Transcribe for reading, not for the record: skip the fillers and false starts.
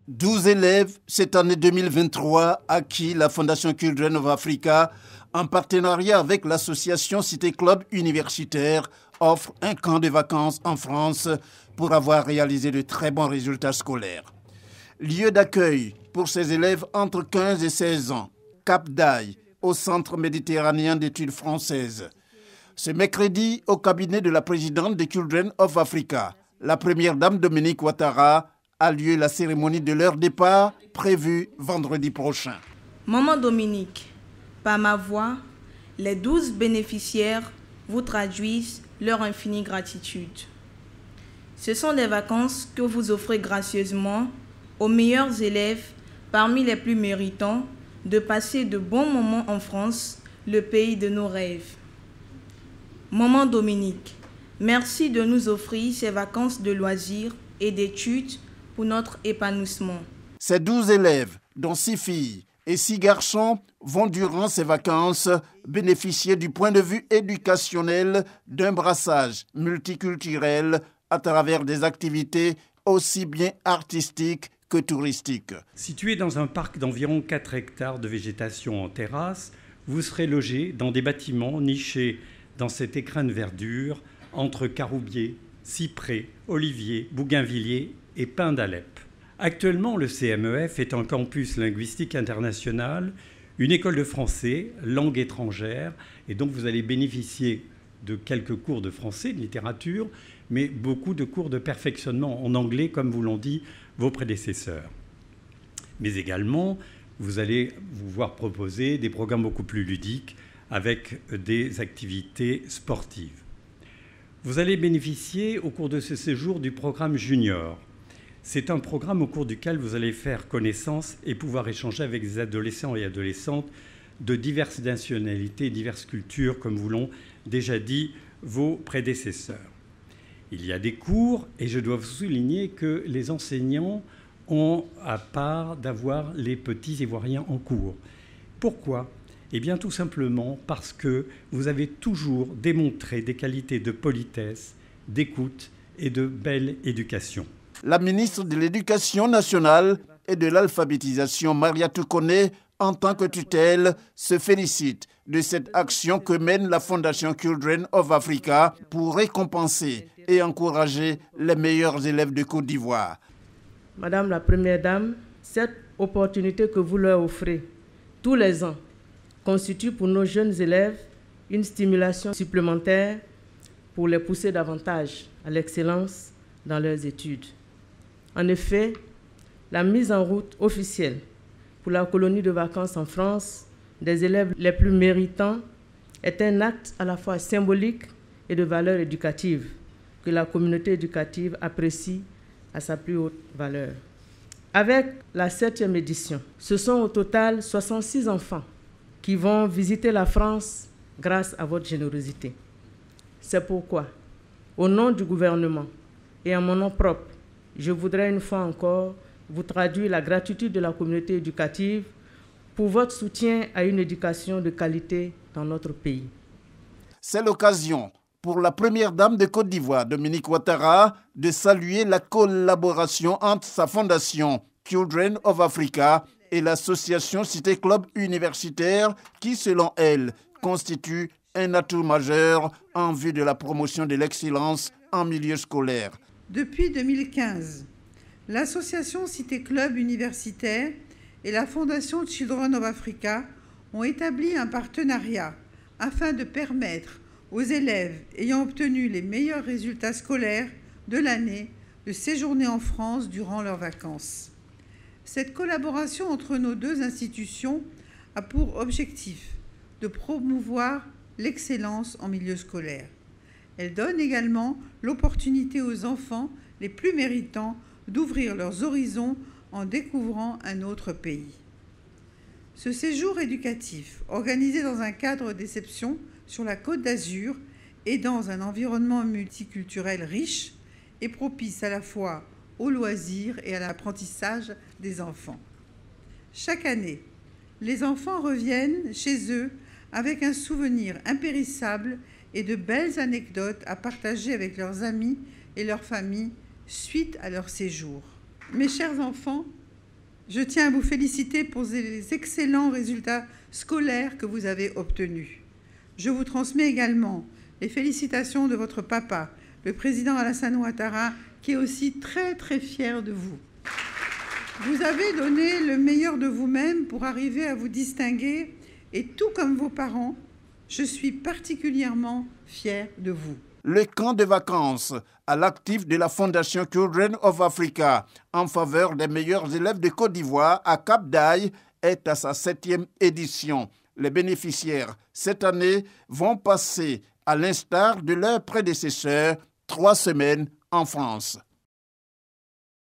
12 élèves cette année 2023 à qui la Fondation Children of Africa, en partenariat avec l'association Cité Club Universitaire, offre un camp de vacances en France pour avoir réalisé de très bons résultats scolaires. Lieu d'accueil pour ces élèves entre 15 et 16 ans, Cap d'Aille, au Centre méditerranéen d'études françaises. Ce mercredi, au cabinet de la présidente de Children of Africa, la première dame Dominique Ouattara, a lieu la cérémonie de leur départ prévue vendredi prochain. Maman Dominique, par ma voix, les 12 bénéficiaires vous traduisent leur infinie gratitude. Ce sont des vacances que vous offrez gracieusement aux meilleurs élèves parmi les plus méritants de passer de bons moments en France, le pays de nos rêves. Maman Dominique, merci de nous offrir ces vacances de loisirs et d'études pour notre épanouissement. Ces 12 élèves, dont 6 filles et 6 garçons, vont durant ces vacances bénéficier du point de vue éducationnel d'un brassage multiculturel à travers des activités aussi bien artistiques que touristiques. Situé dans un parc d'environ 4 hectares de végétation en terrasse, vous serez logé dans des bâtiments nichés dans cet écrin de verdure entre caroubiers, cyprès, oliviers, bougainvilliers et pins d'Alep. Actuellement, le CMEF est un campus linguistique international, une école de français, langue étrangère, et donc vous allez bénéficier de quelques cours de français, de littérature, mais beaucoup de cours de perfectionnement en anglais, comme vous l'ont dit vos prédécesseurs. Mais également, vous allez vous voir proposer des programmes beaucoup plus ludiques avec des activités sportives. Vous allez bénéficier au cours de ce séjour du programme Junior. C'est un programme au cours duquel vous allez faire connaissance et pouvoir échanger avec des adolescents et adolescentes de diverses nationalités, diverses cultures, comme vous l'ont déjà dit vos prédécesseurs. Il y a des cours et je dois vous souligner que les enseignants ont à part d'avoir les petits Ivoiriens en cours. Pourquoi ? Eh bien tout simplement parce que vous avez toujours démontré des qualités de politesse, d'écoute et de belle éducation. La ministre de l'Éducation nationale et de l'alphabétisation, Maria Toukone, en tant que tutelle, se félicite de cette action que mène la Fondation Children of Africa pour récompenser et encourager les meilleurs élèves de Côte d'Ivoire. Madame la Première Dame, cette opportunité que vous leur offrez tous les ans constitue pour nos jeunes élèves une stimulation supplémentaire pour les pousser davantage à l'excellence dans leurs études. En effet, la mise en route officielle pour la colonie de vacances en France des élèves les plus méritants est un acte à la fois symbolique et de valeur éducative que la communauté éducative apprécie à sa plus haute valeur. Avec la 7e édition, ce sont au total 66 enfants qui vont visiter la France grâce à votre générosité. C'est pourquoi, au nom du gouvernement et en mon nom propre, je voudrais une fois encore vous traduire la gratitude de la communauté éducative pour votre soutien à une éducation de qualité dans notre pays. C'est l'occasion pour la première dame de Côte d'Ivoire, Dominique Ouattara, de saluer la collaboration entre sa fondation Children of Africa et l'association Cité Club Universitaire qui, selon elle, constitue un atout majeur en vue de la promotion de l'excellence en milieu scolaire. Depuis 2015, l'association Cité Club Universitaire et la Fondation Children of Africa ont établi un partenariat afin de permettre aux élèves ayant obtenu les meilleurs résultats scolaires de l'année de séjourner en France durant leurs vacances. Cette collaboration entre nos deux institutions a pour objectif de promouvoir l'excellence en milieu scolaire. Elle donne également l'opportunité aux enfants les plus méritants d'ouvrir leurs horizons en découvrant un autre pays. Ce séjour éducatif, organisé dans un cadre d'exception sur la Côte d'Azur et dans un environnement multiculturel riche, est propice à la fois aux loisirs et à l'apprentissage des enfants. Chaque année, les enfants reviennent chez eux avec un souvenir impérissable et de belles anecdotes à partager avec leurs amis et leurs familles suite à leur séjour. Mes chers enfants, Je tiens à vous féliciter pour les excellents résultats scolaires que vous avez obtenus. Je vous transmets également les félicitations de votre papa, le président Alassane Ouattara, qui est aussi très très fier de vous. Vous avez donné le meilleur de vous-même pour arriver à vous distinguer et tout comme vos parents, je suis particulièrement fier de vous. Le camp de vacances à l'actif de la Fondation Children of Africa en faveur des meilleurs élèves de Côte d'Ivoire à Cap d'Aille est à sa 7e édition. Les bénéficiaires, cette année, vont passer, à l'instar de leurs prédécesseurs, 3 semaines en France.